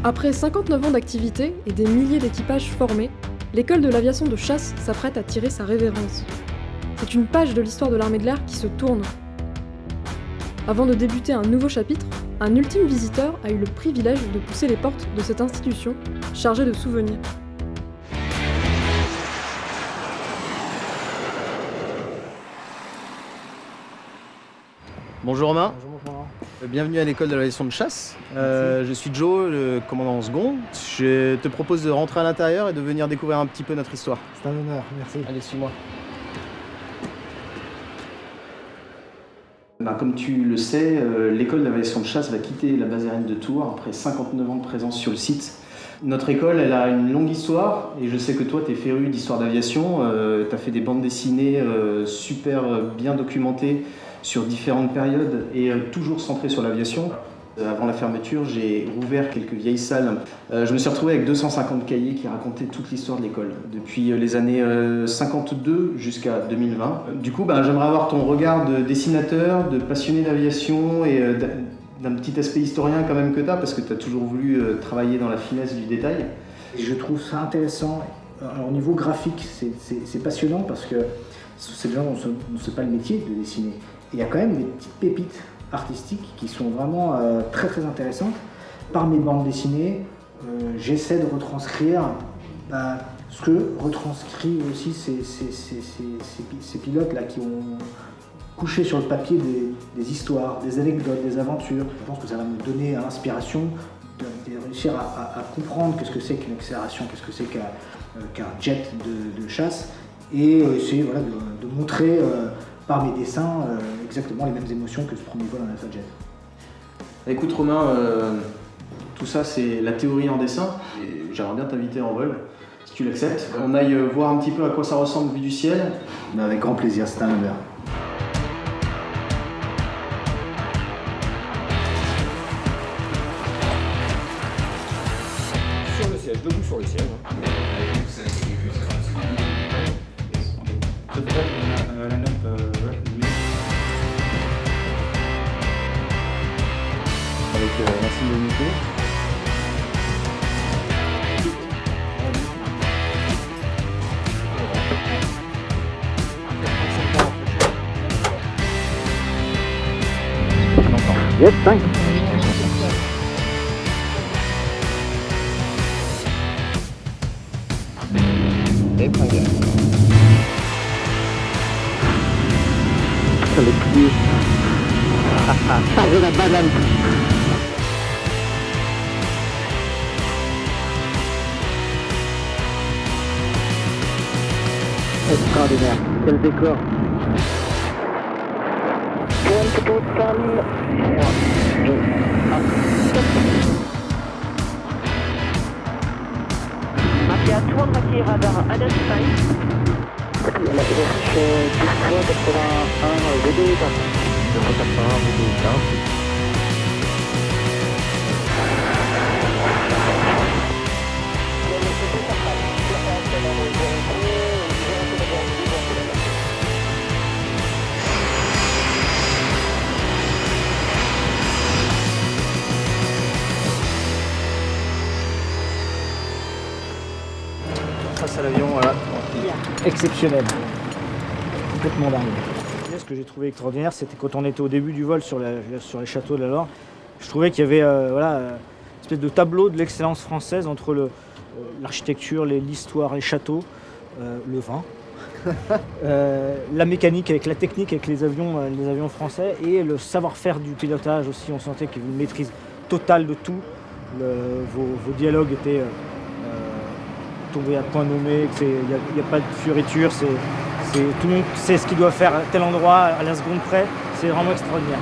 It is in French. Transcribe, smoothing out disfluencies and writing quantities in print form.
Après 59 ans d'activité et des milliers d'équipages formés, l'école de l'aviation de chasse s'apprête à tirer sa révérence. C'est une page de l'histoire de l'armée de l'air qui se tourne. Avant de débuter un nouveau chapitre, un ultime visiteur a eu le privilège de pousser les portes de cette institution chargée de souvenirs. Bonjour Romain. Bonjour Romain. Bienvenue à l'école de l'aviation de chasse. Je suis Joe, le commandant en second. Je te propose de rentrer à l'intérieur et de venir découvrir un petit peu notre histoire. C'est un honneur, merci. Allez, suis-moi. Comme tu le sais, l'école de l'aviation de chasse va quitter la base aérienne de Tours après 59 ans de présence sur le site. Notre école, elle a une longue histoire et je sais que toi, tu es féru d'histoire d'aviation. Tu as fait des bandes dessinées super bien documentées sur différentes périodes et toujours centrées sur l'aviation. Avant la fermeture, j'ai rouvert quelques vieilles salles. Je me suis retrouvé avec 250 cahiers qui racontaient toute l'histoire de l'école, depuis les années 52 jusqu'à 2020. Du coup, j'aimerais avoir ton regard de dessinateur, de passionné d'aviation et d'un petit aspect historien quand même que tu as, parce que tu as toujours voulu travailler dans la finesse du détail. Et je trouve ça intéressant. Alors, au niveau graphique, c'est passionnant parce que c'est des gens dont on ne sait pas le métier de dessiner. Et il y a quand même des petites pépites artistiques qui sont vraiment très très intéressantes. Par mes bandes dessinées, j'essaie de retranscrire ce que retranscrit aussi ces pilotes-là qui ont couché sur le papier des histoires, des anecdotes, des aventures. Je pense que ça va me donner l'inspiration de réussir à comprendre qu'est-ce que c'est qu'une accélération, qu'est-ce que c'est qu'un jet de chasse, et essayer de montrer par mes dessins exactement les mêmes émotions que ce premier vol en Alpha Jet. Écoute Romain, tout ça c'est la théorie en dessin, et j'aimerais bien t'inviter en vol, si tu l'acceptes. On aille voir un petit peu à quoi ça ressemble vu du ciel. Avec grand plaisir, c'est un honneur. Sur le ciel, debout sur le ciel. Avec l'insigne de unité. Yes, thanks. Et pas bien. Le pied. Pas de la banane. Extraordinaire. Quel décor. Mafia 3 moitié radar identified. La Fédération 1081 VD 281 VD 15. Face à l'avion, voilà. Exceptionnel. Complètement dingue. Ce que j'ai trouvé extraordinaire, c'était quand on était au début du vol sur les châteaux de la Loire. Je trouvais qu'il y avait une espèce de tableau de l'excellence française entre l'architecture, l'histoire, les châteaux, le vin, la mécanique avec la technique avec les avions français et le savoir-faire du pilotage aussi. On sentait qu'il y avait une maîtrise totale de tout. Vos dialogues étaient tombés à point nommé, qu'il n'y a pas de fioriture, tout le monde sait ce qu'il doit faire à tel endroit à la seconde près. C'est vraiment extraordinaire.